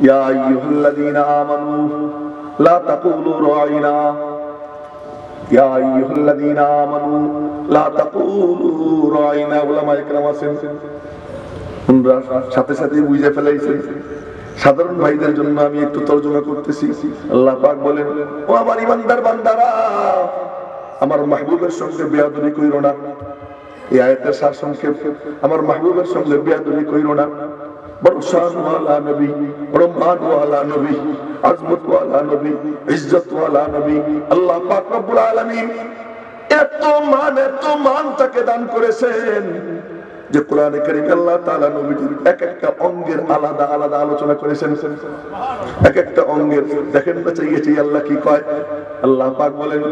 ইয়া আইয়ুহাল্লাযীনা আমানু লা তাকুলু রাইনা, ইয়া আইয়ুহাল্লাযীনা আমানু লা তাকুলু রাইনা। উলামায়ে কেরাম আছেন, তোমরা সাথে সাথে বুঝে ফেলাইছেন। সাধারণ ভাইদের জন্য আমি একটু তরজমা করতেছি। আল্লাহ পাক বলেন, ও আমার ইমানদার বান্দারা, আমার মাহবুবের সঙ্গে বেয়াদবি কইরো না। এই আয়াতের সার সংক্ষেপ, আমার মাহবুবের সঙ্গে বেয়াদবি কইরো না। বড় শানওয়ালা নবী, বড় মানওয়ালা নবী, আজমতওয়ালা নবী, ইজ্জতওয়ালা নবী আল্লাহ পাক রব্বুল আলামিন এত মান তাকে দান করেছেন যে কোরআনে কারীমে আল্লাহ তাআলা নবীজির এক একটা অঙ্গের আলাদা আলাদা আলোচনা করেছেন। এক একটা অঙ্গের দেখেন না চাইয়েছি আল্লাহ কি কয়। আল্লাহ পাক বলেন,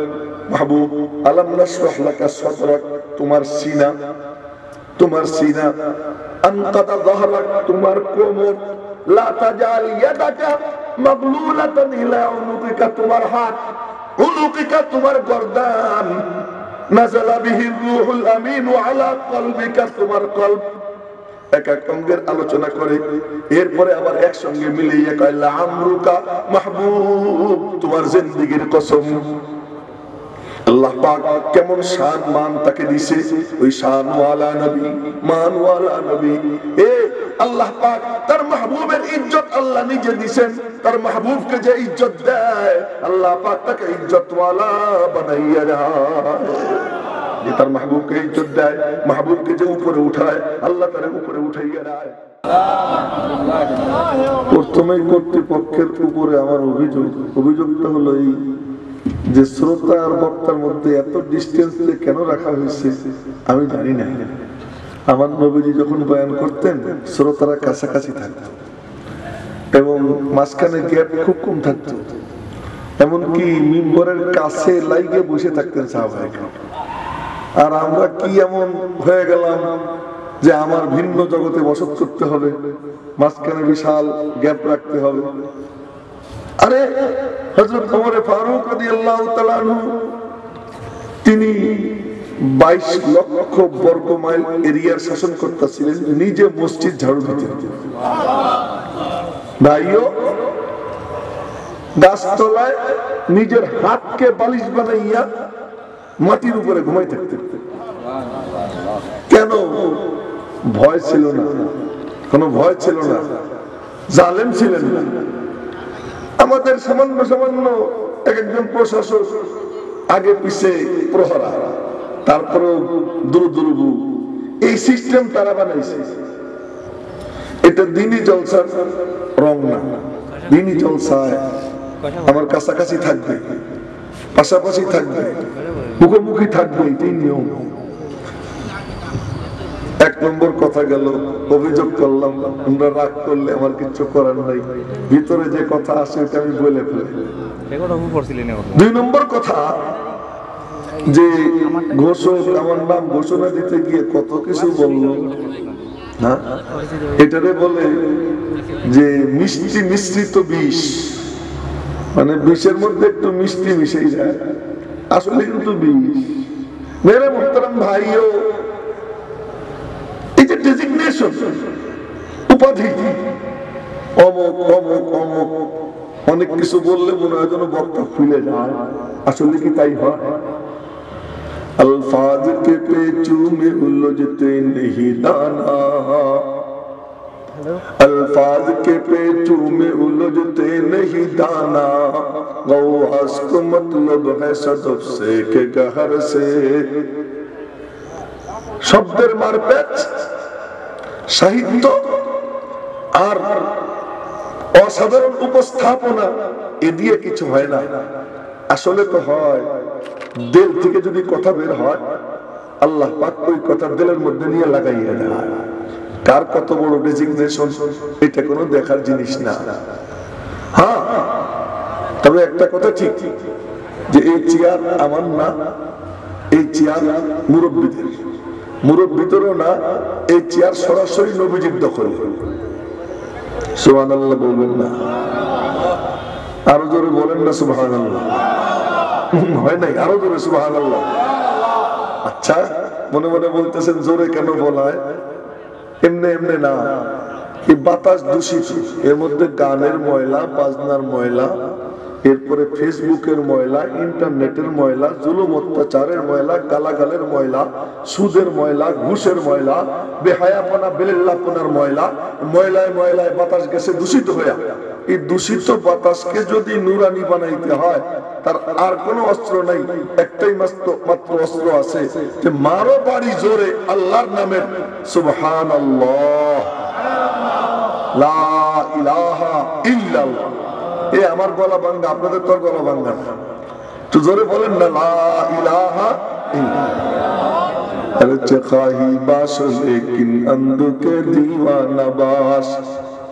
মাহবুব আলাম নাশরাহ লাকা সাদরাক, তোমার সিনা, তোমার সিনা, আনকাদা যাহরাক, তোমার কোমর, লা তাজাল ইয়াদাকা মাগলুলাতান ইলা উনুকিকা, তোমার হাত, উনুকিকা তোমার গর্দান, নাযালা বিহি রূহুল আমিন আলা কলবিকা, তোমার কলব। এক এক অঙ্গের আলোচনা করে এরপরে আবার একসঙ্গে মিলিয়ে কয় লা আমরুকা মাহবুব, তোমার জিন্দেগীর কসম। আল্লাহ পাক কেমন শান মান তাকে দিয়েছে, ওই শানওয়ালা নবী, মানওয়ালা নবী। আল্লাহ পাক তার মাহবুবের ইজ্জত আল্লাহ নিজে দিয়েছেন। তার মাহবুবকে যে ইজ্জত দেয় আল্লাহ পাক তাকে ইজ্জতওয়ালা বানাইয়া দেয়। যে তার মাহবুবকে ইজ্জত দেয়, মাহবুবকে যে উপরে উঠায় আল্লাহ তার উপরে উঠাইয়া দেয়। প্রথমে কর্তৃপক্ষের উপরে আমার অভিযোগটা হলো এই যে শ্রোতা আর বক্তার মধ্যে এত ডিস্টেন্স কেন রাখা হয়েছে আমি জানি না। আমার নবীজি যখন বয়ান করতেন শ্রোতারা কাছাকাছি থাকত এবং মাঝখানে গ্যাপ খুব কম থাকতো, এমনকি মিম্বরের কাছে লাইগে বসে থাকতেন সাহাবায়ে। আর আমরা কি এমন হয়ে গেলাম যে আমার ভিন্ন জগতে বসত করতে হবে, মাঝখানে বিশাল গ্যাপ রাখতে হবে। আরে হযরত ওমর ফারুক রাদিয়াল্লাহু তাআলা আনহু তিনি 22 লক্ষ বর্গ মাইল এরিয়ার শাসন করতেছিলেন, নিজে মসজিদ ঝাড়ু দিতেন। ভাইও গাছতলায় নিজের হাতকে বালিশ বানাইয়া মাটির উপরে ঘুমাই থাকতেন। কেন? ভয় ছিল না, কোনো ভয় ছিল না, জালেম ছিলেন না। আমাদের সামান্য সামান্য একজন প্রশাসক আগে পিছে প্রহরা, তারপরেও দুরুদুরু, এই সিস্টেম তারা বানাইছে। এটা দিনই জলসার রং না। দিনই জলসায় আমার কাছাকাছি থাকবে, পাশাপাশি থাকবে, মুখোমুখি থাকবে, এই নিয়ম। এক নম্বর কথা গেল, অভিযোগ করলাম, আমরা রাগ করলে আমার কিছু করার নাই, ভিতরে যে কথা আসে ওটা আমি বলে ফেলি। 2 নম্বর কথা যে ঘোষক আমার নাম ঘোষণা দিতে গিয়ে কত কিছু বললো, হ্যাঁ এটারে বলে যে মিষ্টি মিশ্রিত বিষ, মানে বিষের মধ্যে একটু মিষ্টি মিশে যায়, আসলে কিন্তু বিষ। মেরে মোহতারাম ভাইও, এই যে ডেজিগনেশন, উপাধি, অমুক অমুক অমুক, অনেক কিছু বললে মনে হয় যেন বক্তা ফুলে যায়, আসলে কি তাই হয়? अल्फाज के पेचू में उलझते नहीं दाना, अल्फाज के पेचू में उलझते नहीं दाना, गौहस को मतलब है सदफ से के गहर से। শব্দের মারপেচ, সাহিত্য আর অসাধারণ উপস্থাপনা, এ দিয়ে কিছু হয় না। আসলে তো হয় দিল থেকে যদি কথা বের হয় আল্লাহ পাক ওই কথা দিলের মধ্যে নিয়ে লাগাইয়া দেয়। কার কত বড় ডেজিগনেশন এটা কোনো দেখার জিনিস না। হ্যাঁ, তবে একটা কথা ঠিক যে এই চেয়ার আমার না, এই চেয়ার মুরব্বীদের, মুরব্বীদেরও না, এই চেয়ার সরাসরি নবীজির দখলে। সুবহানাল্লাহ বলবেন না? আরো জোরে বলেন না সুবহানাল্লাহ? হয় নাই? আরো জোরে সুবহানাল্লাহ। আচ্ছা, মনে মনে বলতেছেন জোরে কেন বলায়? এমনি এমনি না, এই বাতাস দূষিত, এর মধ্যে গানের ময়লা, বাজনার ময়লা, এরপরে ফেসবুকের ময়লা, ইন্টারনেটের ময়লা, জুলুম অত্যাচারের ময়লা, গালাগালের ময়লা, সুদের ময়লা, ঘুষের ময়লা, বেহায়াপনা বেলেল্লাপনার ময়লা, ময়লায় ময়লায় বাতাস গেছে দূষিত হয়ে। এই দূষিত বাতাসকে যদি নুরানি বানাইতে হয়, তার আর কোনো অস্ত্র নাই, একটাই মাত্র অস্ত্র আছে, যে মারো বাড়ি জোরে আল্লাহর নামের সুবহানাল্লাহ, লা ইলাহা ইল্লাল্লাহ। এ আমার গলা ভাঙ্গা, আপনাদের তোর গলা ভাঙ্গা, তো জোরে বলেন না, লা ইলাহা ইল্লাল্লাহ। আরে চাহি বাস লেকিন অন্ধকে দিওয়ানা বাস।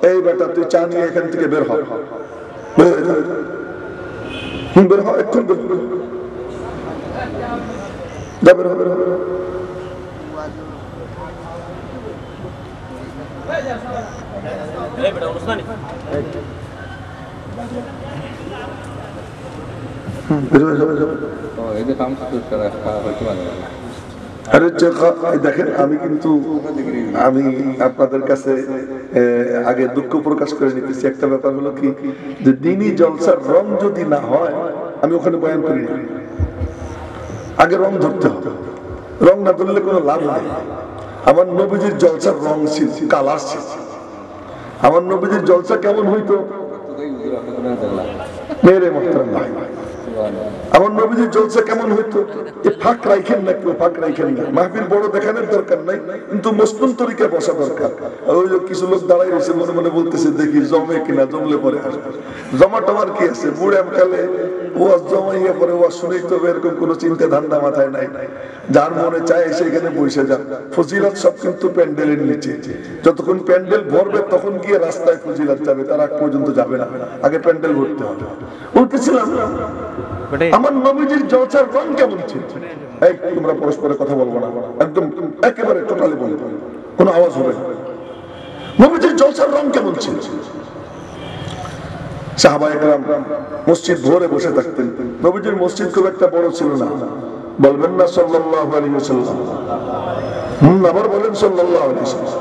এই বেটা তুই চা নিয়ে এখান থেকে বের হ, বের হ, একটু বের হ, বের হ, বের হ। দেখেন, আমি আপনাদের কাছে আগে দুঃখ প্রকাশ করে নিতেছি। একটা ব্যাপার হলো কি, যে দিনই জলসার রং যদি না হয়, আমি ওখানে বয়ান করি না। আগে রং ধরতে হবে, রং না ধরলে কোনো লাভ নাই। আমার নবীজির জলসার রং ছিল, কালার ছিল। আমার নবীজির জলসা কেমন হইতো মেরে মোহতারাম ভাই, আমার নবীজির জলসা কেমন হইতো, ফাঁক রাখেন না, কেউ ফাঁক রাখেন না। মাহফিল বড় দেখানোর দরকার নাই, কিন্তু মসনুন তরিকায় বসা দরকার। ওই যে কিছু লোক দাঁড়াই রয়েছে, মনে মনে বলতেছে দেখি জমে কিনা, জমলে পরে আসবে। জমা টমার কি আছে, বুড়ে কালে ওয়াজ জমাইয়া পরে ওয়াজ শুনেই তো, এরকম কোন চিন্তা ধান্দা মাথায় নাই। যার মনে চায় সেখানে বসে যান। ফজিলত সব কিন্তু প্যান্ডেলের নিচে। যতক্ষণ প্যান্ডেল ভরবে তখন গিয়ে রাস্তায় ফজিলত যাবে, তার আগ পর্যন্ত যাবে না, আগে প্যান্ডেল ভরতে হবে। বলতেছিলাম আমার নবীজির জলসার রং কেমন ছিল। এই তোমরা পরস্পরের কথা বলবো না, একদম একেবারে টোটালি বলবো, কোনো আওয়াজ হবে না। নবীজির জলসার রং কেমন ছিল? সাহাবায়ে কেরাম মসজিদ ভরে বসে থাকতেন। নবীজির মসজিদ খুব একটা বড় ছিল না, বলবেন না সাল্লাল্লাহু আলাইহি ওয়াসাল্লাম? আবার বলেন সাল্লাল্লাহু আলাইহি ওয়াসাল্লাম।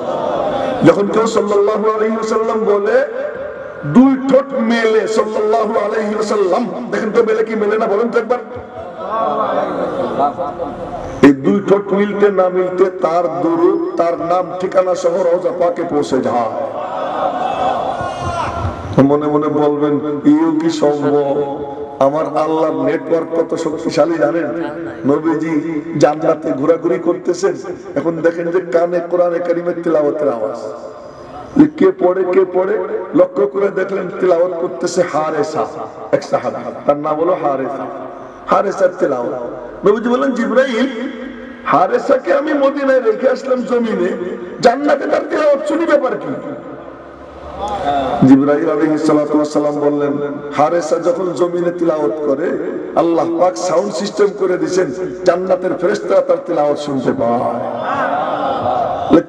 যখন কেউ সাল্লাল্লাহু আলাইহি ওয়াসাল্লাম বলে, দুই ঠোঁট মেলে সাল্লাল্লাহু আলাইহি ওয়াসাল্লাম, দেখেন তো মেলে কি মেলে না, বলেন তো একবার। এই দুই ঠোঁট মিলতে না মিলতে তার দুরূদ, তার নাম ঠিকানা সহ রওজা পাকে পৌঁছে যায়। মনে মনে বলবেন, ইও কি সম্ভব? আমার আল্লাহর নেটওয়ার্ক কত শক্তিশালী জানেন? নবীজি জান্নাতে ঘোরাঘুরি করতেছেন, এখন দেখেন যে কানে কোরআনে কারিমের তিলাওয়াতের আওয়াজ। কে পড়ে লক্ষ্য করে দেখলেন তিলাওয়াত করতেছে হারেসা, এক সাহাবী, তার নাম হলো হারেসা। হারেসার তিলাওয়াত। নবীজি বলেন, জিবরাইল, হারেসাকে আমি মদিনায় রেখে আসলাম জমিনে, জান্নাতে তার তিলাওয়াত শুনি, ব্যাপার কি? জিবরাইল আলাইহিস সালাতু ওয়াস সালাম বললেন, হারেসা যখন জমিনে তিলাওয়াত করে, আল্লাহ পাক সাউন্ড সিস্টেম করে দিবেন, জান্নাতের ফেরেশতারা তার তিলাওয়াত শুনতে পায়।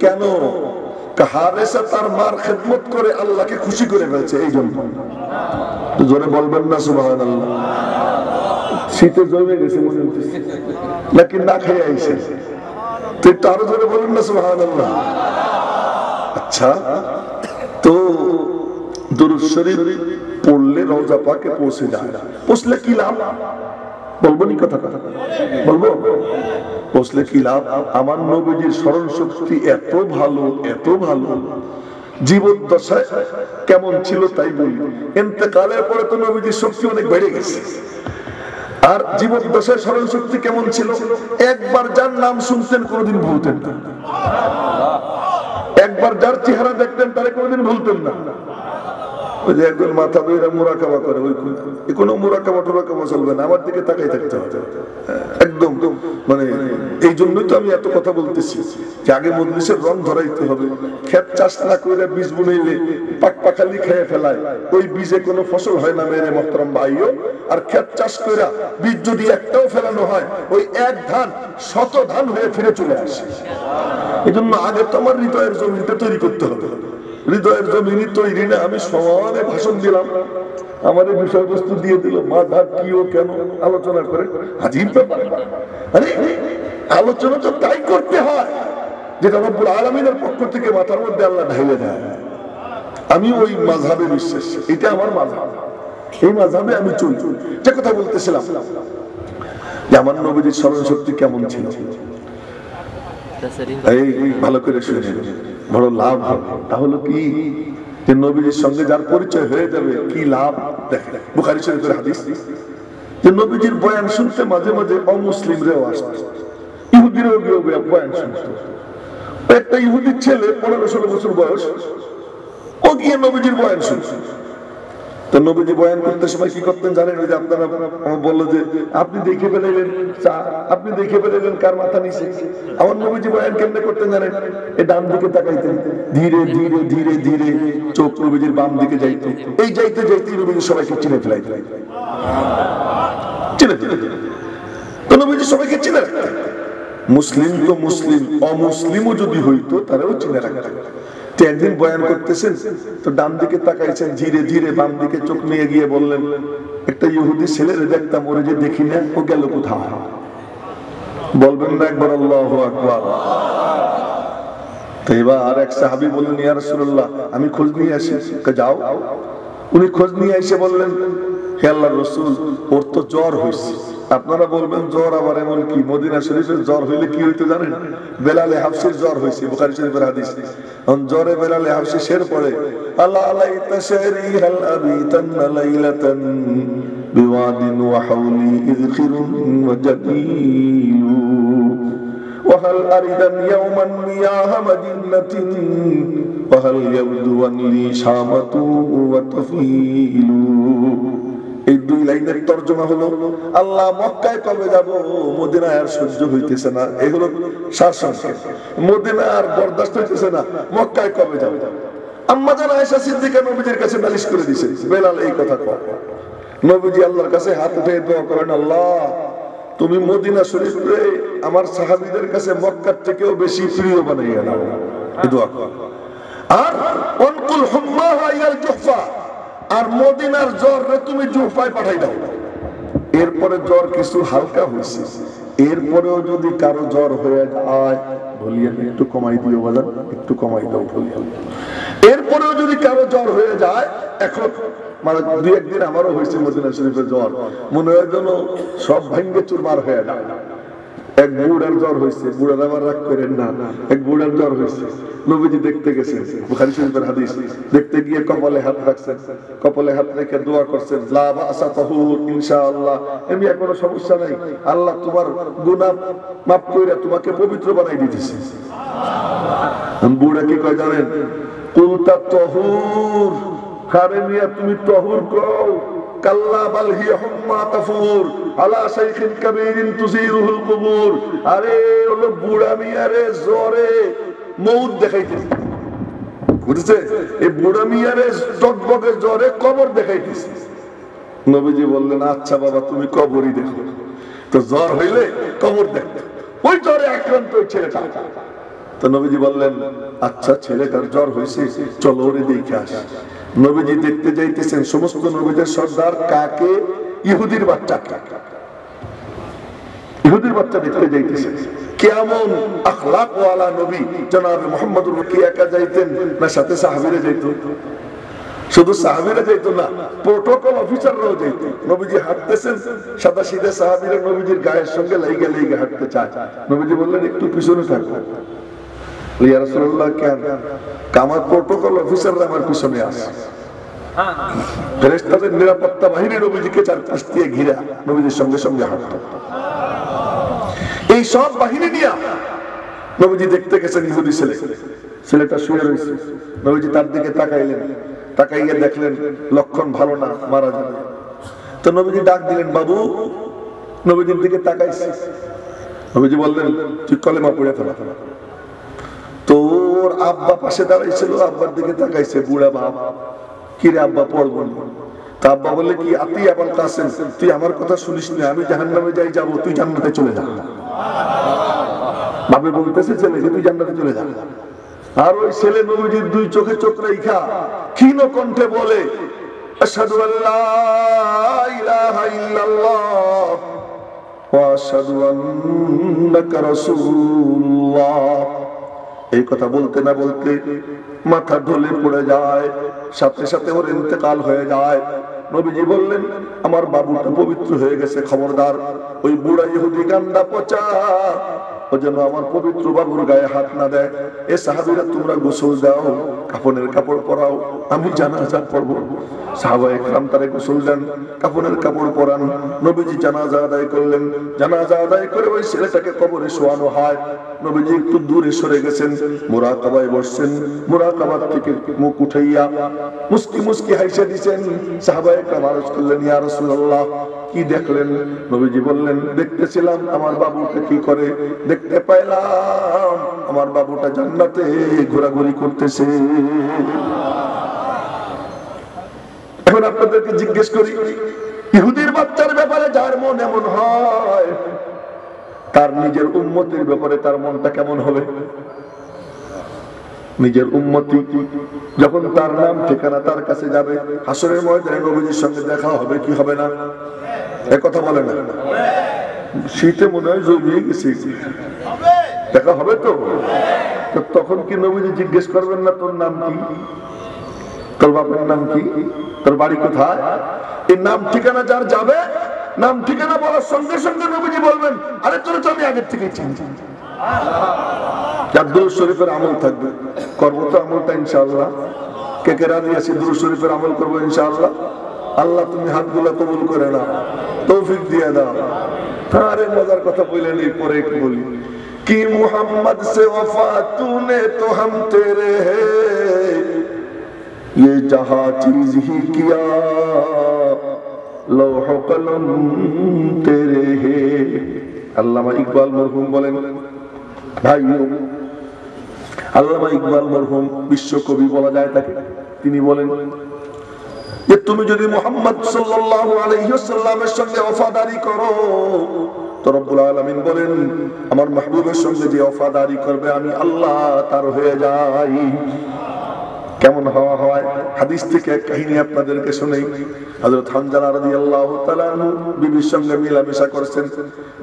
কেন? হারেসা তার মার খেদমত করে আল্লাহকে খুশি করে ফেলছে, এই জন্য। জোরে বলবেন না সুবহানাল্লাহ? শীতে জমে গেছে মনে হচ্ছে, নাকি না খেয়ে আইছে? তো একটু আরো জোরে বলবেন না সুবহানাল্লাহ? আচ্ছা, তো দুরূদ শরীফ পড়লে রওজা পাকে পৌঁছে যায়, পৌঁছলে কি লাভ? বলবো নি কথা বলবো? পৌঁছলে কি লাভ? আমার নবীজির স্মরণ শক্তি এত ভালো, এত ভালো, জীবদ্দশায় কেমন ছিল তাই বলি। ইন্তেকালের পরে তো নবীজির শক্তি অনেক বেড়ে গেছে। আর জীবদ্দশায় স্মরণ শক্তি কেমন ছিল? একবার যার নাম শুনতেন কোনোদিন ভুলতেন না, একবার যার চেহারা দেখতেন তারে কোনোদিন ভুলতেন না। ওই যে একজন মাথা ধরে মুরাকাবা করে, ওই কোনো মুরাকাবা টুরাকাবা চলবে না, আমার দিকে তাকাই থাকতে হবে একদম। মানে এই জন্যই তো আমি এত কথা বলতেছি যে আগে মজলিসের রং ধরাইতে হবে। ক্ষেত চাষ না করে বীজ বুনাইলে পাক পাখালি খেয়ে ফেলায়, ওই বীজে কোনো ফসল হয় না মেরে মোহতারাম ভাইও। আর ক্ষেত চাষ করে বীজ যদি একটাও ফেলানো হয়, ওই এক ধান 100 ধান হয়ে ফিরে চলে আসে। এই জন্য আগে তো আমার হৃদয়ের জমিনটা তৈরি করতে হবে। হৃদয়ের জমিনই তৈরি না, আমি সমানে ভাষণ দিলাম, আমার এই বিষয়বস্তু দিয়ে দিল, মা ধার কি ও কেন আলোচনা করে, আজীব ব্যাপার। আরে আলোচনা তো তাই করতে হয় যেটা রব্বুল আলামিনের পক্ষ থেকে মাথার মধ্যে আল্লাহ ঢেলে দেয়। আমি ওই মাযহাবে বিশ্বাসী, এটা আমার মাযহাব, এই মাযহাবে আমি চলি। যে কথা বলতেছিলাম যে আমার নবীজির স্মরণ শক্তি কেমন ছিল, এই ভালো করে শুনে বড় লাভ হবে। তাহলে কি যে নবীজির সঙ্গে যার পরিচয় হয়ে যাবে কি লাভ। দেখেন বুখারী শরীফের হাদিস যে নবীজির বয়ান শুনতে মাঝে মাঝে অমুসলিমরাও আসতো, ইহুদিরাও গিয়ে বয়ান শুনতো। একটা ইহুদির ছেলে 15-16 বছর বয়স, ও গিয়ে নবীজির বয়ান শুনতো। তো নবীজি বয়ান করতে সময় কি করতেন জানেন? ওই যে আপনারা বললো যে আপনি দেখে ফেলেলেন আপনি দেখে ফেলেলেন কার মাথা নিচে। আমার নবীজি বয়ান কেমনে করতেন জানেন? এই ডান দিকে তাকাইতেন, ধীরে ধীরে ধীরে ধীরে চোখ নবীজির বাম দিকে যাইতো। এই যাইতে যাইতে নবীজি সবাইকে চিনে ফেলাইতেন, চিনে ফেলাইতেন। তো নবীজি সবাইকে চিনে রাখতেন। মুসলিম তো মুসলিম, অমুসলিমও যদি হইতো তারাও চিনে রাখতেন। একদিন বয়ান করতেছেন তো ডান দিকে তাকাইছেন, ধীরে ধীরে বাম দিকে চোখ নিয়ে গিয়ে বললেন, একটা ইহুদি ছেলেরে দেখতাম, ওরে যে দেখি না, ও গেল কোথায়? বলবেন না একবার আল্লাহু আকবার? তো এবার আর এক সাহাবী বললেন, ইয়া রাসূলুল্লাহ আমি খোঁজ নিয়ে আসি। যাও। উনি খোঁজ নিয়ে এসে বললেন, হে আল্লাহর রাসূল ওর তো জ্বর হয়েছে। আপনারা বলবেন জ্বর আবার এমন কি? মদিনা শরীফের জ্বর হইলে কি হইতো জানেন? বেলালে হাবশির জ্বর হয়েছে, বুখারী শরীফের হাদিস। জ্বরে বেলালে হাবশি শের পড়ে, আল্লাহ আলাইতা শারি হাল আবিতান্না লাইলাতান বিওয়াদিন ওয়া হাওলি ইযখিরুন ওয়া জাদিলু ওয়া হাল আরিদান ইয়াওমান মিয়াহা মাদিনাতিন ওয়া হাল ইয়াবদুয়ান লি শামাতু ওয়া তাফিলু। এই দুই লাইনের তরজমা হলো, আল্লাহ মক্কায় কবে যাব, মদিনায় আর সহ্য হইতেছে না। এগুলো সারসংক্ষেপ। মদিনা আর বরদাস্ত হইতেছে না, মক্কায় কবে যাব। আম্মা জান আয়েশা সিদ্দিকা নবীজির কাছে নালিশ করে দিয়েছে, বেলাল এই কথা কয়। নবীজি আল্লাহর কাছে হাত উঠে দোয়া করেন, আল্লাহ তুমি মদিনা শরীফে আমার সাহাবীদের কাছে মক্কার থেকেও বেশি প্রিয় বানাইয়া দাও, এই দোয়া কর। আর অনকুল হুম্মাহা ইলাল জুহফা, আর মদিনার জ্বর রে তুমি জুহফায় পাঠাই দাও। এরপরে জ্বর কিছু হালকা হয়েছে, এরপরেও যদি কারো জ্বর হয়ে যায়, বলিয়া একটু কমাই দিও বাজার, একটু কমাই দাও বলিয়া। এরপরেও যদি কারো জ্বর হয়ে যায়, এখন মানে 2-1 দিন আমারও হয়েছে মদিনা শরীফের জ্বর, মনে হয় যেন সব ভাঙ্গে চুরমার হয়ে যায়। এক বুড়ার জ্বর হয়েছে, বুড়ার আবার রাগ করেন না, এক বুড়ার জ্বর হয়েছে। নবীজি দেখতে গেছেন, বুখারী শরীফের হাদিস। দেখতে গিয়ে কপালে হাত রাখছেন, কপালে হাত রেখে দোয়া করছেন, লা বাসা তাহুর ইনশাআল্লাহ, এমনি কোনো সমস্যা নাই, আল্লাহ তোমার গুনাহ মাফ কইরা তোমাকে পবিত্র বানাই দিতেছে। বুড়া কি কয় জানেন? কুলতা তাহুর, কারে মিয়া তুমি তাহুর কও, কাল্লা বাল হিয়া হুম্মা তাফুর আলা শাইখিন কাবীরিন তুসিরুল কুবুর। আরে ওলো বুড়া মিয়ারে জ্বরে মউত দেখাইতেছে, বুঝছে? এই বুড়া মিয়ারে টকবকে জ্বরে কবর দেখাইতেছে। নবীজি বললেন, আচ্ছা বাবা তুমি কবরই দেখো। তো জ্বর হইলে কবর দেখো, ওই জ্বরে আক্রান্ত ওই ছেলেটা। তো নবীজি বললেন, আচ্ছা ছেলেটার জ্বর হয়েছে, চলো ওরে দেখে আসি। নবীজি দেখতে যাইতেছেন, সমস্ত নবীদের সর্দার কাকে? ইহুদির বাচ্চাকে, ইহুদির বাচ্চা দেখতে যাইতেছেন। কেমন আখলাক ওয়ালা নবী জনাব মুহাম্মদুর কি একা যাইতেন না সাথে সাহাবীরা যাইতেন? শুধু সাহাবীরা যাইতো না, প্রোটোকল অফিসাররাও যাইত। নবীজি হাঁটতেছেন, সাদা সিধা সাহাবীরা নবীজির গায়ের সঙ্গে লাইগা লাইগা হাঁটতে চায়। নবীজি বললেন, একটু পিছনে থাকো। ইয়া রাসূলুল্লাহ, কেন? আমার প্রোটোকল অফিসাররা আমার পিছনে আছে। ফেরেশতাদের নিরাপত্তা বাহিনী নবীজিকে চারপাশ দিয়ে ঘিরা নবীজির সঙ্গে সঙ্গে হাঁটত। এই সব বাহিনী নিয়ে নবীজি দেখতে গেছেন ইহুদি ছেলে, ছেলেটা শুয়ে রয়েছে। নবীজি তার দিকে তাকাইলেন, তাকাইয়া দেখলেন লক্ষণ ভালো না, মারা যাবে। তো নবীজি ডাক দিলেন, বাবু। নবীজির দিকে তাকাইছে। নবীজি বললেন, তুই কলেমা পড়ে ফেলা। তোর আব্বা পাশে দাঁড়াইছিল, আব্বার দিকে তাকাইছে, বুড়া বাপ। কি রে আব্বা, পড়বো না? তা আব্বা বলে, কি আতি আবাল কাসেম, তুই আমার কথা শুনিস না, আমি জাহান্নামে যাই যাবো, তুই জান্নাতে চলে যা। বাবা বলতেছে ছেলেকে, তুই জান্নাতে চলে যা। আর ওই ছেলে নবীজির 2 চোখে চোখ রাইখা ক্ষীণ কণ্ঠে বলে, আশহাদু আল্লা ইলাহা ইল্লাল্লাহ ওয়া আশহাদু আন্নাকা রাসূলুল্লাহ। এই কথা বলতে না বলতে মাথা ঢলে পড়ে যায়, সাথে সাথে ওর ইন্তেকাল হয়ে যায়। নবীজি বললেন, আমার বাবুটা পবিত্র হয়ে গেছে, খবরদার ওই বুড়া ইহুদি গান্ডা পচা ও যেন আমার পবিত্র বাবুর গায়ে হাত না দেয়। এ সাহাবীরা, তোমরা গোসল দাও, কাফনের কাপড় পরাও, আমি জানাজা পড়ব। সাহাবায়ে কেরাম তারে গোসল দেন, কাফনের কাপড় পরান। নবীজি জানাজা আদায় করলেন। জানাজা আদায় করে ওই ছেলেটাকে কবরে শোয়ানো হয়। নবীজি একটু দূরে সরে গেছেন, মুরাকাবায় বসছেন। মুরাকাবার থেকে মুখ উঠাইয়া মুস্কি মুস্কি হাসে দিয়েছেন। সাহাবায়ে কেরাম আরজ করলেন, ইয়া রাসূলুল্লাহ, কি দেখলেন? নবীজি বললেন, দেখতেছিলাম আমার বাবুটা কি করে। দেখতে পাইলাম আমার বাবুটা জান্নাতে ঘোরাঘুরি করতেছে। এখন আপনাদেরকে জিজ্ঞেস করি, ইহুদির বাচ্চার ব্যাপারে যার মন এমন হয়, তার নিজের উম্মতের ব্যাপারে তার মনটা কেমন হবে? নিজের উম্মতি যখন তার নাম ঠিকানা তার কাছে যাবে, হাসরের ময়দানে নবীজির সঙ্গে দেখা হবে কি হবে না? এ কথা বলে না? শীতে মনে হয় জমিয়ে গেছে, দেখা হবে তো। তখন কি নবীজি জিজ্ঞেস করবেন না, তোর নাম কি, তোর বাপের নাম কি, তোর বাড়ি কোথায়? এই নাম ঠিকানা যার যাবে, নাম ঠিকানা বলার সঙ্গে সঙ্গে নবীজি বলবেন, আরে তোর তো আমি আগের থেকে চিনি। যার দুরূদ শরীফের আমল থাকবে, করবো তো আমলটা ইনশাআল্লাহ। কে কে রাজি আছি দুরূদ শরীফের আমল করবো ইনশাআল্লাহ? আল্লাহ তুমি হাতগুলো কবুল করে নাও, তৌফিক দিয়ে দাও। আরে মজার কথা বললেন, এই পরে একটু বলি कि मोहम्मद से वफा तूने तो हम तेरे हैं, ये जहां चीज ही किया लौह कलम तेरे हैं। আল্লামা ইকবাল মরহুম বলেন, ভাইও আল্লামা ইকবাল মরহুম বিশ্বকবি বলা যায় তাকে, তিনি বলেন যে তুমি যদি মুহাম্মদ সাল্লাল্লাহু আলাইহি ওয়াসাল্লামের সঙ্গে ওফাদারি করো, তো রব্বুল আলামিন বলেন আমার মাহবুবের সঙ্গে যে ওফাদারি করবে আমি আল্লাহ তার হয়ে যাই। কেমন হওয়া হয়? হাদিস থেকে এক কাহিনী আপনাদেরকে শুনাই। হযরত হানজালা রাদিয়াল্লাহু তাআলা আনহু বিবির সঙ্গে মিলামেশা করেছেন।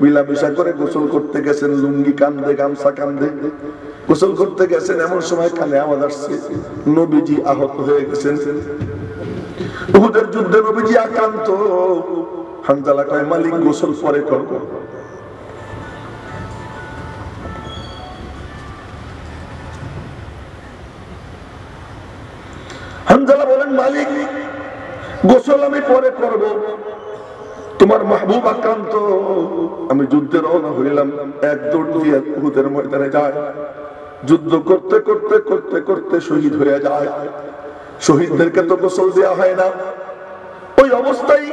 মিলামেশা করে গোসল করতে গেছেন, লুঙ্গি কাঁধে, গামছা কাঁধে গোসল করতে গেছেন। এমন সময় কানে আওয়াজ আসছে, নবীজি আহত হয়ে গেছেন। উহুদের যুদ্ধে নবীজি আক্রান্ত। হানজালা কয়, মালিক গোসল পরে করব। হানজালা বলেন, মালিক গোসল আমি পরে করব, তোমার মাহবুব আক্রান্ত। আমি যুদ্ধে রওনা হইলাম। এক দৌড় দিয়ে উহুদের ময়দানে যায়। যুদ্ধ করতে করতে করতে করতে শহীদ হয়ে যায়। শহীদদেরকে তো গোসল দেওয়া হয় না, ওই অবস্থায়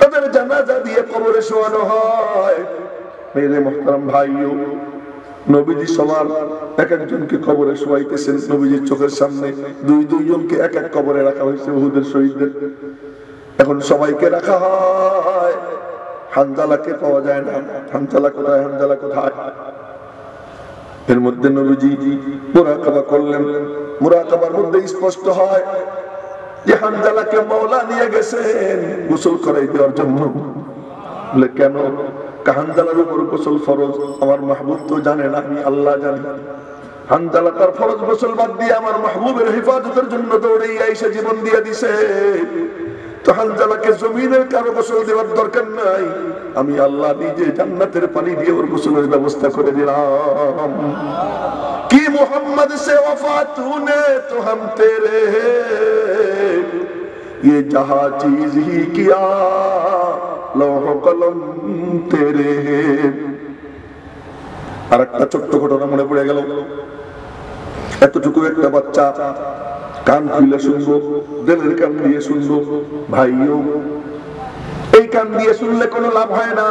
তাদের জানাজা দিয়ে কবরে শোয়ানো হয়। মেরে মুহতারাম ভাইও, নবীজি সবার এক একজনকে কবরে শোয়াইতেছেন। নবীজির চোখের সামনে দুইজনকে এক এক কবরে রাখা হয়েছে উহুদের শহীদদের। এখন সবাইকে রাখা হয়, হানজালাকে পাওয়া যায় না। হানজালা কোথায়, হানজালা কোথায়? এর মধ্যে নবীজি মুরাকাবা করলেন। মুরাকাবার মধ্যে স্পষ্ট হয় যে হানজালাকে মাওলা নিয়ে গেছেন গোসল করাই দেওয়ার জন্য। বলে কেন? হানজালার উপর গোসল ফরজ, আমার মাহবুব তো জানে না, আমি আল্লাহ জানি। হানজালা তার ফরজ গোসল বাদ দিয়ে আমার মাহবুবের হেফাজতের জন্য দৌড়ে এসে জীবন দিয়ে দিছে। তো হানজালাকে জমিনের কারো গোসল দেওয়ার দরকার নাই, আমি আল্লাহ নিজে জান্নাতের পানি দিয়ে ওর গোসলের ব্যবস্থা করে দিলাম। কি মোহাম্মদ সে ওয়াফা তূনে তো হাম তেরে हैं, ये जहां चीज ही किया लौह कलम तेरे हैं। আর একটা ছোট্ট ঘটনা মনে পড়ে গেল। এতটুকু একটা বাচ্চা কান খুলে শুনবো, দিলের কান দিয়ে শুনবো। ভাইও, এই কান দিয়ে শুনলে কোনো লাভ হয় না,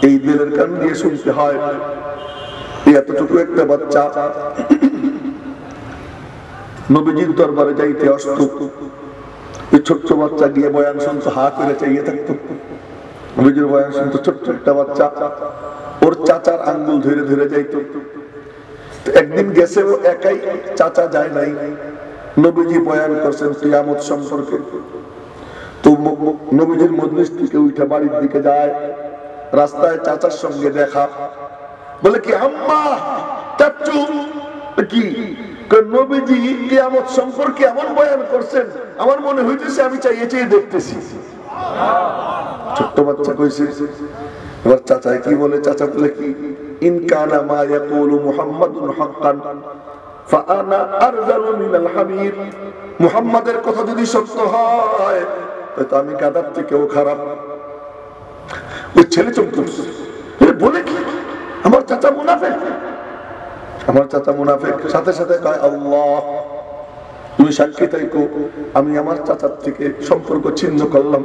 এই দিলের কান দিয়ে শুনতে হয়। এতটুকু একটা বাচ্চা নবীজির দরবারে যাইতে আসতো। এই ছোট্ট বাচ্চা গিয়ে বয়ান শুনতো, হা করে চাইয়ে থাকতো। নবীজির বয়ান শুনতো ছোট্ট একটা বাচ্চা, ওর চাচার আঙ্গুল ধরে ধরে যাইতো। একদিন গেছে ও একাই, চাচা যায় নাই। নবীজি বয়ান করছেন কিয়ামত সম্পর্কে। তো নবীজির মজলিস থেকে উঠে বাড়ির দিকে যায়। রাস্তায় চাচার সঙ্গে দেখা। বলে কি, আম্মা চাচ্চু কি নবীজি কিয়ামত সম্পর্কে এমন বয়ান করছেন, আমার মনে হইতেছে আমি চাইয়ে দেখতেছি। ছোট্ট বাচ্চা কইছে। এবার চাচা কি বলে? চাচা বলে কি, ইন কানা মা ইয়াকুলু মুহাম্মাদুন হাক্কান ফাআনা আরজালু মিনাল হামির। মুহাম্মাদের কথা যদি সত্য হয় তো আমি গাধার থেকেও খারাপ। ওই ছেলে চমকে বলে কি, আমার চাচা মুনাফিক, আমার চাচা মুনাফিক। সাথে সাথে কয়, আল্লাহ তুমি সাক্ষী থাকো, আমি আমার চাচার থেকে সম্পর্ক ছিন্ন করলাম।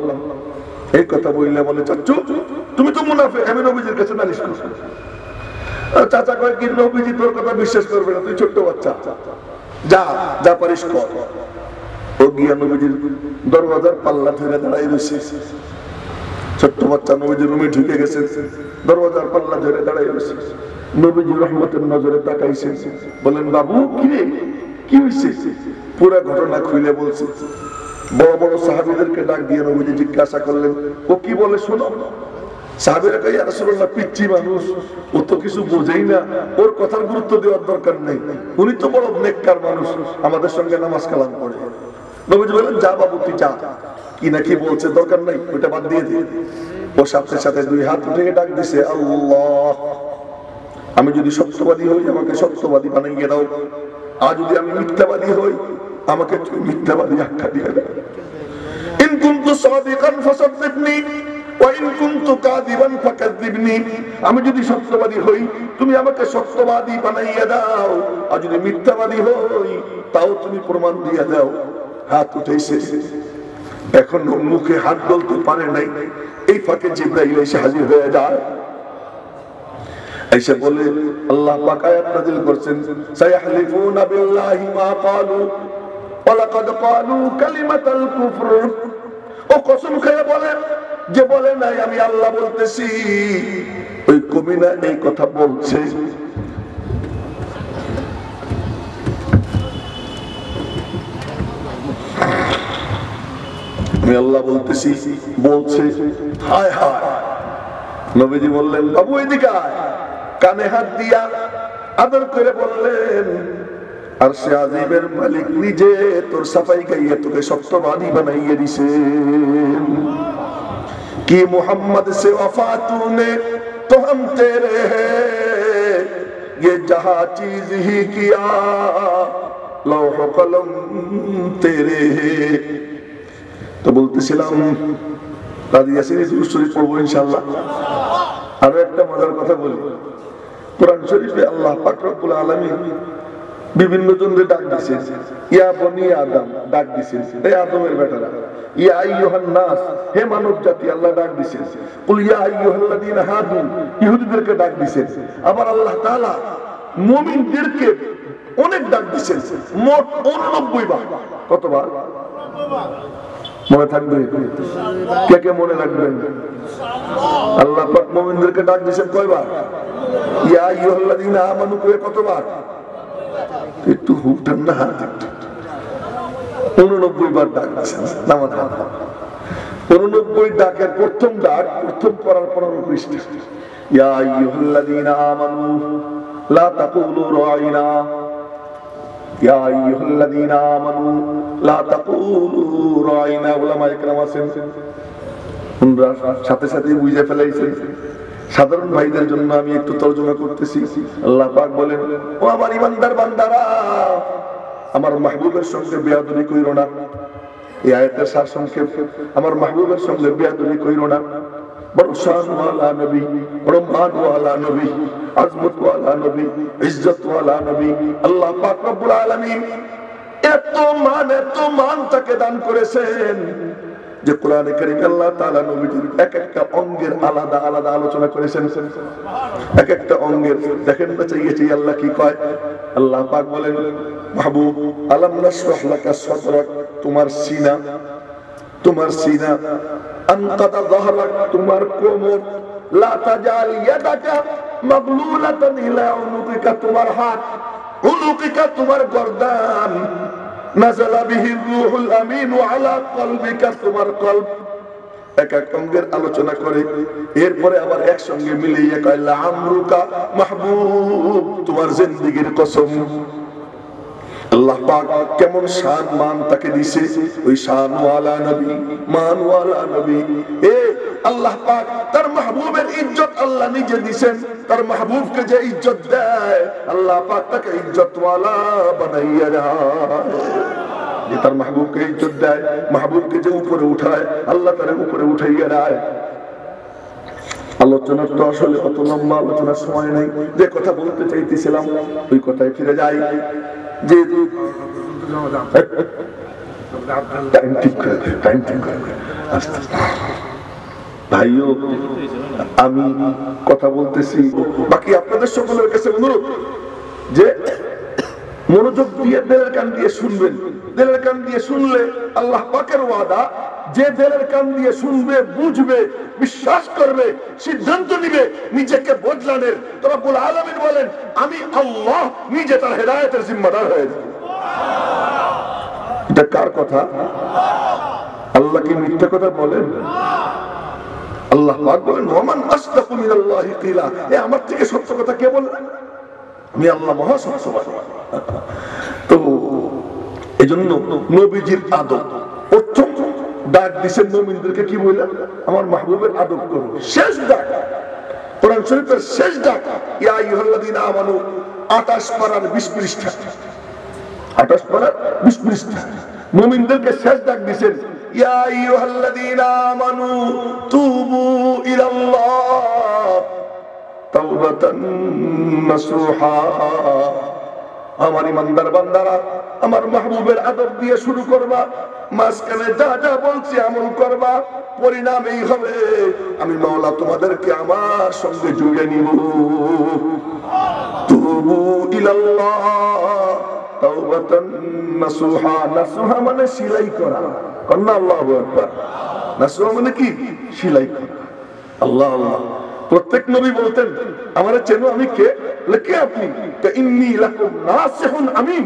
এই কথা বললে বলে, চাচু তুমি তো মুনাফিক, আমি নবীজির কাছে নালিশ করব। চাচা কয় কি, নবীজি তোর কথা বিশ্বাস করবে না, তুই ছোট্ট বাচ্চা, যা যা পারিস কর। ও গিয়া নবীজির দরওয়াজার পাল্লা ধরে দাঁড়াই রয়েছে। ছোট্ট বাচ্চা নবীজির রুমে ঢুকে গেছে, দরওয়াজার পাল্লা ধরে দাঁড়াই রয়েছে। নবীজি রহমতের নজরে তাকাইছে, বলেন, বাবু কি রে, কি হয়েছে? পুরো ঘটনা খুলে বলছে। বড় বড় সাহাবীদেরকে ডাক দিয়ে নবীজি জিজ্ঞাসা করলেন, ও কি বলে শোনো। সাহাবীরা কয়, ইয়া রাসূলুল্লাহ, পিচ্চি মানুষ, ও তো কিছু বোঝেই না, ওর কথার গুরুত্ব দেওয়ার দরকার নেই, উনি তো বড় নেককার মানুষ, আমাদের সঙ্গে নামাজ কালাম পড়ে। নবীজি বলেন, যা বাবু তুই যা, কি না কি বলছে দরকার নাই, ওটা বাদ দিয়ে দে। ও সাথে সাথে দুই হাত উঠে ডাক দিছে, আল্লাহ আমি যদি সত্যবাদী হই আমাকে সত্যবাদী বানাইয়ে দাও, আর যদি আমি মিথ্যাবাদী হই আমাকে তুমি মিথ্যাবাদী আখ্যা দিয়ে দাও। ইন কুনতু সাদিকান ফাসাদ্দিকনি ওয়া ইন কুনতু কাযিবান ফাকাযযিবনি। আমি যদি সত্যবাদী হই তুমি আমাকে সত্যবাদী বানাইয়ে দাও, আর যদি মিথ্যাবাদী হই তাও তুমি প্রমাণ দিয়ে দাও। হাত উঠেছে, এখন মুখে হাত বলতে পারে নাই, এই ফাঁকে জিবরাইল এসে হাজির হয়ে যায়। এসে বলে, আল্লাহ পাক আয়াত নাযিল করেছেন, সায়াহলিফুনা বিল্লাহি মা ক্বালু ওয়া লাকাদ ক্বালু কালিমাতাল কুফর। ও কসম খেয়ে বলে, যে বলে নাই আমি আল্লাহ বলতেছি, ওই কবিরা এই কথা বলছে। আমি আল্লাহ বলতেছি বলছে, হায় হায়। নবীজি বললেন, বাবু এদিকে আয়। কানে হাত দিয়া আদর করে বললেন, আর সে আজিমের মালিক নিজে তোর সাফাই গাইয়ে তোকে সত্যবাদী বানাইয়ে দিছেন। কি মোহাম্মদ সে वफा तूने तो हम तेरे हैं, ये जहां चीज ही किया लौह कलम तेरे हैं। তো বলতেছিলাম রাজি আছি, শরীফ পড়বো ইনশাআল্লাহ। আরো একটা মজার কথা বলি, কোরআন শরীফে আল্লাহ পাক রব্বুল আলামিন বিভিন্ন জনকে ডাক দিয়েছেন, ইয়া বনি আদম ডাক দিয়েছেন, হে আদমের বেটারা। ইয়া আইয়ুহান নাস, হে মানব জাতি আল্লাহ ডাক দিয়েছেন। কুল ইয়া আইয়ুহাল্লাযীনা হাদু, ইহুদিদেরকে ডাক দিয়েছেন। আবার আল্লাহ তাআলা মুমিনদেরকে অনেক ডাক দিয়েছেন, মোট 89 বার। কতবার মনে থাকবে? কে কে মনে রাখবেন? আল্লাহ পাক মুমিনদেরকে ডাক দিয়েছেন কয়বার? ইয়া আইয়ুহাল্লাযীনা আমানু করে কতবার? একটু হুকটান না, 89 বার ডাক দিয়েছেন। নামাজ 89 ডাকের প্রথম ডাক, প্রথম পড়ার 15 পৃষ্ঠা। ইয়া আইয়ুহাল্লাযীনা আমানু লা তাকুলু রাইনা, ইয়া আইয়ুহাল্লাযীনা আমানু লা তাকুলু রাইনা। উলামায়ে কেরাম আছেন, তোমরা সাথে সাথে বুঝে ফেলাইছেন। সাধারণ ভাইদের জন্য আমি একটু তরজমা করতেছি। আল্লাহ পাক বলেন, ও আমার ইমানদার বান্দারা, আমার মাহবুবের সঙ্গে বেয়াদবি কইরো না। এই আয়াতের সার সংক্ষেপ, আমার মাহবুবের সঙ্গে বেয়াদবি কইরো না। বড় শানওয়ালা নবী, বড় মানওয়ালা নবী, আজমতওয়ালা নবী, ইজ্জতওয়ালা নবী আল্লাহ পাক রব্বুল আলামিন এত মান তাকে দান করেছেন যে কোরআনে কারীমে আল্লাহ তাআলা নবীজির এক একটা অঙ্গের আলাদা আলাদা আলোচনা করেছেন। এক একটা অঙ্গের দেখেন না চাইয়েছি আল্লাহ কি কয়। আল্লাহ পাক বলেন, মাহবুব আলাম নাশরাহ লাকা সাদরাক, তোমার সিনা, তোমার সিনা, আনকাদা যাহরাক, তোমার কোমর, লা তাজাল ইয়াদাকা মাগলুলাতান ইলা উনুকিকা, তোমার হাত, উনুকিকা তোমার গর্দান, নাযালা বিহি রূহুল আমিন আলা কলবিকা, তোমার কলব, এক এক অঙ্গের আলোচনা করে, এরপরে আবার একসঙ্গে মিলিয়ে কয় লামরুকা মাহবুব, তোমার জিন্দেগীর কসম। আল্লাহ পাক কেমন শান মান তাকে দিয়েছে, ওই শানওয়ালা নবী, মানওয়ালা নবী। আল্লাহ পাক তার মাহবুবের ইজ্জত আল্লাহ নিজে দিয়েছেন। তার মাহবুবকে যে ইজ্জত দেয়, আল্লাহ পাক তাকে ইজ্জতওয়ালা বানাইয়া দেয়। যে তার মাহবুবকে ইজ্জত দেয়, মাহবুবকে যে উপরে উঠায়, আল্লাহ তার উপরে উঠাইয়া দেয়। আলোচনার তো আসলে অত লম্বা আলোচনার সময় নেই। যে কথা বলতে চাইতেছিলাম ওই কথায় ফিরে যাই। যে ভাইও আমি কথা বলতেছি, বাকি আপনাদের সকলের কাছে অনুরোধ যে মনোযোগ দিয়ে দিলের কান দিয়ে শুনবেন। দিলের কান দিয়ে শুনলে আল্লাহ পাকের ওয়াদা, যে দিলের কান দিয়ে শুনবে, বুঝবে, বিশ্বাস করবে, সিদ্ধান্ত নিবে নিজেকে বদলানোর, রব্বুল আলামিন বলেন আমি আল্লাহ নিজে তার হেদায়েতের জিম্মাদার হয়ে যাব। এটা কার কথা? আল্লাহ কি মিথ্যা কথা বলেন? আল্লাহ পাক বলেন ওমান আসদাকু মিনাল্লাহি কিলা, আমার থেকে সত্য কথা কে বলে? আমি আল্লাহ মহা সত্যবাদী। তো এজন্য নবীজির আদব, প্রথম ডাক দিয়েছেন মুমিনদেরকে কি বললেন? আমার মাহবুবের আদব করো। শেষ ডাক, কোরআন শরীফের শেষ ডাক, ইয়া আইয়ুহাল্লাযীনা আমানু, 28 পারার 20 পৃষ্ঠা, 28 পারার 20 পৃষ্ঠা মুমিনদেরকে শেষ ডাক দিয়েছেন, ইয়া আইয়ুহাল্লাযীনা আমানু তুবু ইলাল্লাহ তাওবাতান নাসুহা। আমার ইমানদার বান্দারা, আমার মাহবুবের আদব দিয়ে শুরু করবা, মাঝখানে যা যা বলছি আমল করবা, পরিণাম এই হবে আমি মাওলা তোমাদেরকে আমার সঙ্গে জুড়ে নিব। তুবু ইলাল্লাহ তাওবাতান নাসুহা। নাসুহা মানে সিলাই করা, কন্না আল্লাহু আকবার। নাসুহা মানে কি? সিলাই করা। আল্লাহ আল্লাহ। প্রত্যেক নবী বলতেন আমারে চেনো, আমি কে? কে আপনি? ইন্নী লাকুম নাসিহুন আমিন,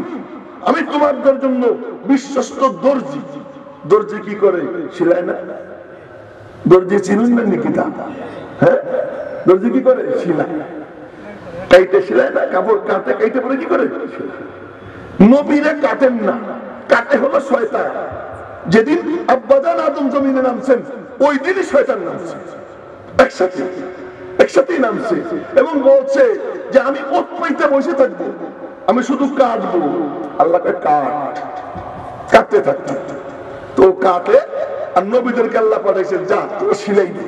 আমি তোমাদের জন্য বিশ্বস্ত দর্জি। দর্জি কি করে? সিলাই না? দর্জি চিনুন না নিকিতা? হ্যাঁ, দর্জি কি করে? সিলাই। কাইতে সিলাই না, কাপড় কাটে, কাইতে পরে কি করে? নবীরে কাটেন না, কাটে হলো শয়তান। যেদিন আব্বাজান আদম জমিনে নামছেন ওই দিনই শয়তান নামছে, একসাথেই নামছে এবং বলছে যে আমি ওট পাইতে বসে থাকবো, আমি শুধু কাটবো। আল্লাহকে কাটতে থাকতো, তো কাটে। আর নবীদেরকে আল্লাহ পাঠাইছেন যা তোরা সিলাই দে,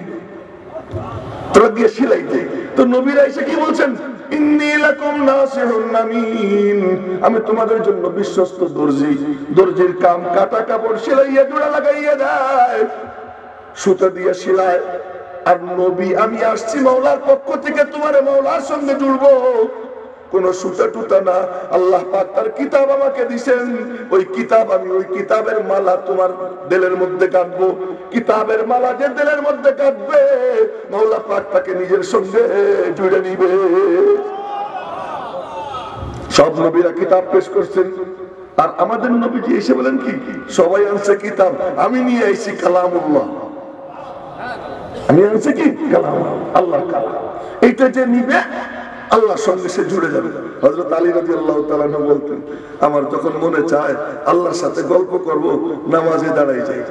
তোরা দিয়ে সিলাই দে। তো নবীরা এসে কি বলছেন? ইন্নী লাকুম নাসিহুন আমিন, আমি তোমাদের জন্য বিশ্বস্ত দর্জি। দর্জির কাম কাটা কাপড় সিলাইয়া জোড়া লাগাইয়া দেয়, সুতা দিয়ে সিলায়। আর নবী আমি আসছি মাওলার পক্ষ থেকে তোমার মাওলার সঙ্গে জুড়বো, কোন সুতা টুতা না। আল্লাহ পাক তার কিতাব আমাকে দিবেন, ওই কিতাব, আমি ওই কিতাবের মালা তোমার দিলের মধ্যে কাটবো। কিতাবের মালা যে দিলের মধ্যে কাটবে, মাওলা পাক তাকে নিজের সঙ্গে জুড়ে নিবে। সব নবীরা কিতাব পেশ করছেন, আর আমাদের নবীজি এসে বলেন কি? সবাই আনছে কিতাব, আমি নিয়ে আইছি কালামুল্লাহ। আমি আনছি কি? কালাম, আল্লাহ কালাম। এইটা যে নিবে আল্লাহর সঙ্গে সে জুড়ে যাবে। হযরত আলী রাদিয়াল্লাহু তাআলা বলতেন আমার যখন মনে চায় আল্লাহর সাথে গল্প করব, নামাজে দাঁড়াই যাই,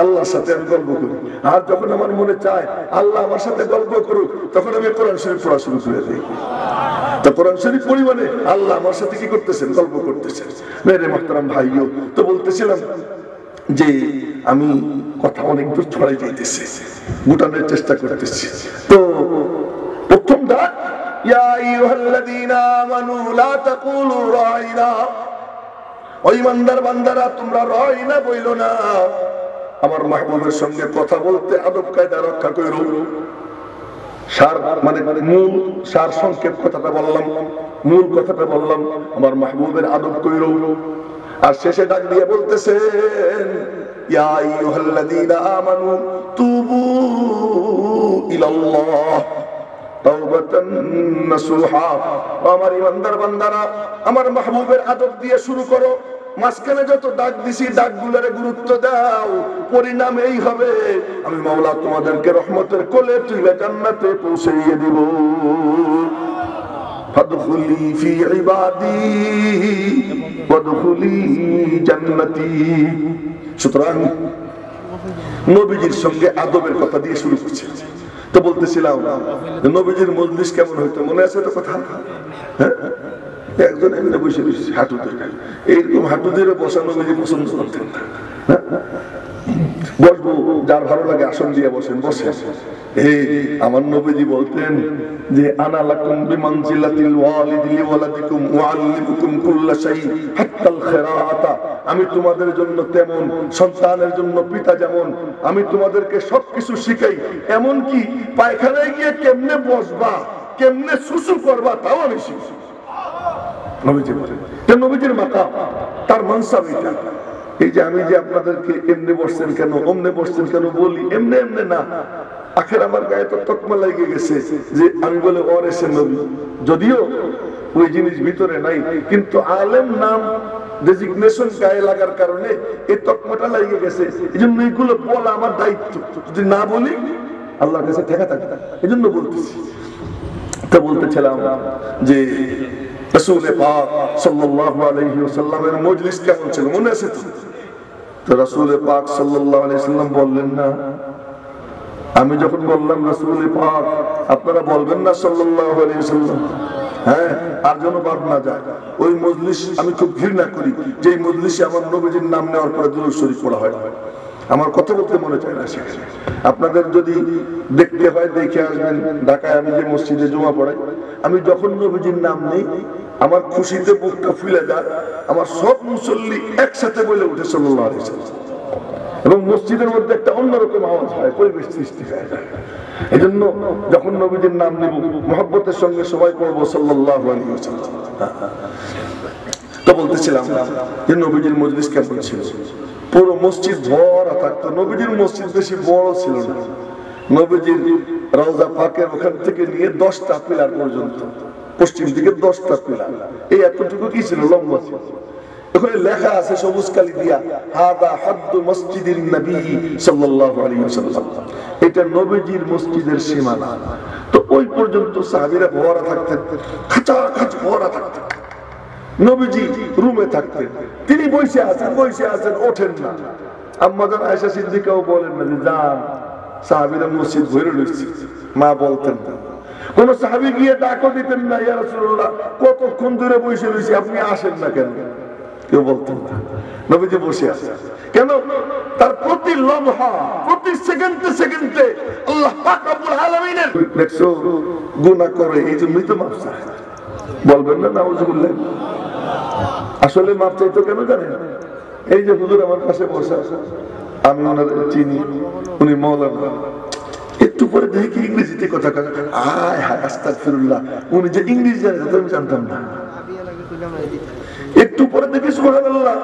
আল্লাহর সাথে আমি গল্প করি। আর যখন আমার মনে চায় আল্লাহ আমার সাথে গল্প করুক, তখন আমি কোরআন শরীফ পড়া শুরু করে দিই। তো কোরআন শরীফ পরিমাণে আল্লাহ আমার সাথে কি করতেছেন? গল্প করতেছেন। মেরে মুহতারাম ভাইও, তো বলতেছিলাম যে আমি কথা অনেক দূর ছড়াই যাইতেছি, গুটানোর চেষ্টা করতেছি। তো প্রথম ডাক, ইয়া আইয়ুহাল্লাযীনা আমানু লা তাকুলু রাইনা, ও ঈমানদার বান্দারা তোমরা রাইনা বইলো না। আমার মাহবুবের সঙ্গে কথা বলতে আদব কায়দা রক্ষা করো। সার মানে মূল সার সংক্ষেপ কথাটা বললাম, মূল কথাটা বললাম, আমার মাহবুবের আদব করো। আর শেষে ডাক দিয়ে বলতেছেন ইয়া আইয়ুহাল্লাযীনা আমানু তুবু ইলাল্লাহ তাওবাতান নাসুহা। আমার ইমানদার বান্দারা আমার মাহবুবের আদব দিয়ে শুরু করো, মাঝখানে যত ডাক দিছি ডাকগুলোরে গুরুত্ব দাও, পরিণাম এই হবে আমি মাওলা তোমাদেরকে রহমতের কোলে তুলে জান্নাতে পৌঁছিয়ে দিব। ফাদখুলি ফি ইবাদি ওয়াদখুলি জান্নাতি। সুতরাং নবীজির সঙ্গে আদবের কথা দিয়ে শুরু করছে। তো বলতেছিলাম নবীজির মজলিস কেমন হইতো, মনে আছে তো কথা? হ্যাঁ, একজন এমনি বসে বসে হাঁটু ধরে, এইরকম হাঁটু ধরে বসা নবীজি পছন্দ করতেন না। বসবো, যার ভালো লাগে আসন দিয়ে বসেন, বসে। এই আমার নবীজি বলতেন যে আনা লাকুম বিমানজিলাতিল ওয়ালিদি লিওয়ালাদিকুম ওয়াআল্লিমুকুম কুল্লা শাই হাত্তাল খিরাআতা। আমি তোমাদের জন্য তেমন, সন্তানের জন্য পিতা যেমন, আমি তোমাদেরকে সবকিছু শিখাই, এমন কি পায়খানায় গিয়ে কেমনে বসবা, কেমনে সুসু করবা তাও আমি শিখি। নবীজি বলেন, নবীজির মাকাম, তার মানসাব এটা। এই যে আমি যে আপনাদেরকে এমনি বসছেন কেন, অমনে বসছেন কেন বলি, এমনি এমনি না। আখের আমার গায়ে তো তকমা লেগে গেছে যে আমি বলে ওর এসে নবী, যদিও ওই জিনিস ভিতরে নাই, কিন্তু আলেম নাম ডেজিগনেশন গায়ে লাগার কারণে এই তকমাটা লেগে গেছে। এই জন্য এইগুলো বলা আমার দায়িত্ব, যদি না বলি আল্লাহর কাছে ঠেকা থাকে, এই জন্য বলতেছি। তা বলতেছিলাম যে রাসূল পাক সাল্লাল্লাহু আলাইহি ওয়াসাল্লামের মজলিস কেমন ছিল, মনে আছে তো? রাসূল পাক সাল্লাল্লাহু আলাইহি ওয়াসাল্লাম বললেন না, আমি যখন বললাম রাসূল পাক, আপনারা বলবেন না সাল্লাল্লাহু আলাইহি ওয়াসাল্লাম? হ্যাঁ, আর যেন বাদ না যায়। ওই মজলিস আমি খুব ঘৃণা করি, যে মজলিসে আমার নবীজির নাম নেওয়ার পরে দুরূদ শরীফ পড়া হয়। আমার কথা বলতে মনে চায় না। আপনাদের যদি দেখতে হয় দেখে আসবেন। ঢাকায় আমি যে মসজিদে জুমা পড়াই, আমি যখন নবীজির নাম নেই আমার খুশিতে বুকটা ফুলে যায়। আমার সব মুসল্লি একসাথে বলে উঠে সাল্লাল্লাহু আলাইহি ওয়াসাল্লাম, এবং মসজিদের মধ্যে একটা অন্যরকম আওয়াজ হয়, পরিবেশ সৃষ্টি হয়। এই জন্য যখন নবীজির নাম নেব মহব্বতের সঙ্গে সবাই পড়বো সাল্লাল্লাহু আলাইহি ওয়াসাল্লাম। তো বলতেছিলাম যে নবীজির মজলিস কেমন ছিল। পুরো মসজিদ ভরা থাকতো। নবীজির মসজিদ বেশি বড় ছিল না। নবীজির রওজা পাকের ওখান থেকে নিয়ে 10টা পিলার পর্যন্ত, পশ্চিম দিকে 10টা পিলার, এই এতটুকু কি ছিল, লম্বা ছিল। ওখানে লেখা আছে সবুজ কালি দিয়া, হাদা হাদ্দু মসজিদিন নবী সাল্লাল্লাহু আলাইহি ওয়াসাল্লাম, এটা নবীজির মসজিদের সীমানা। তো ওই পর্যন্ত সাহাবীরা ভরা থাকতেন, খাঁচাখাঁচ ভরা থাকতেন। নবীজি রুমে থাকতেন, তিনি বসে আছেন, ওঠেন না। আম্মা জান আয়েশা সিদ্দিকাও বলেন না যে যান, সাহাবীরা মসজিদ ভরে রয়েছে। মা বলতেন না। কোন সাহাবী গিয়ে ডাকও দিতেন না, ইয়া রাসূলুল্লাহ কতক্ষণ ধরে বসে রয়েছি, আপনি আসেন না কেন? কেউ বলতেন না। নবীজি বসে আছেন কেন? তার প্রতি লমহা, প্রতি সেকেন্ডে সেকেন্ডে আল্লাহ পাক রব্বুল আলামিনের দেখছো গুনাহ করে, এই জন্যই তো মাফ চায়। বলবেন না নাউজুবিল্লাহ? আসলে মাফ চাইতো কেন জানেন? এই যে হুজুর আমার পাশে বসা, আমি ওনার চিনি, উনি মাওলানা। একটু পরে দেখি ইংরেজিতে কথা কয়, আয় হায় আস্তাগফিরুল্লাহ, উনি যে ইংরেজি জানে আমি জানতাম না। একটু পরে দেখি সুবহানাল্লাহ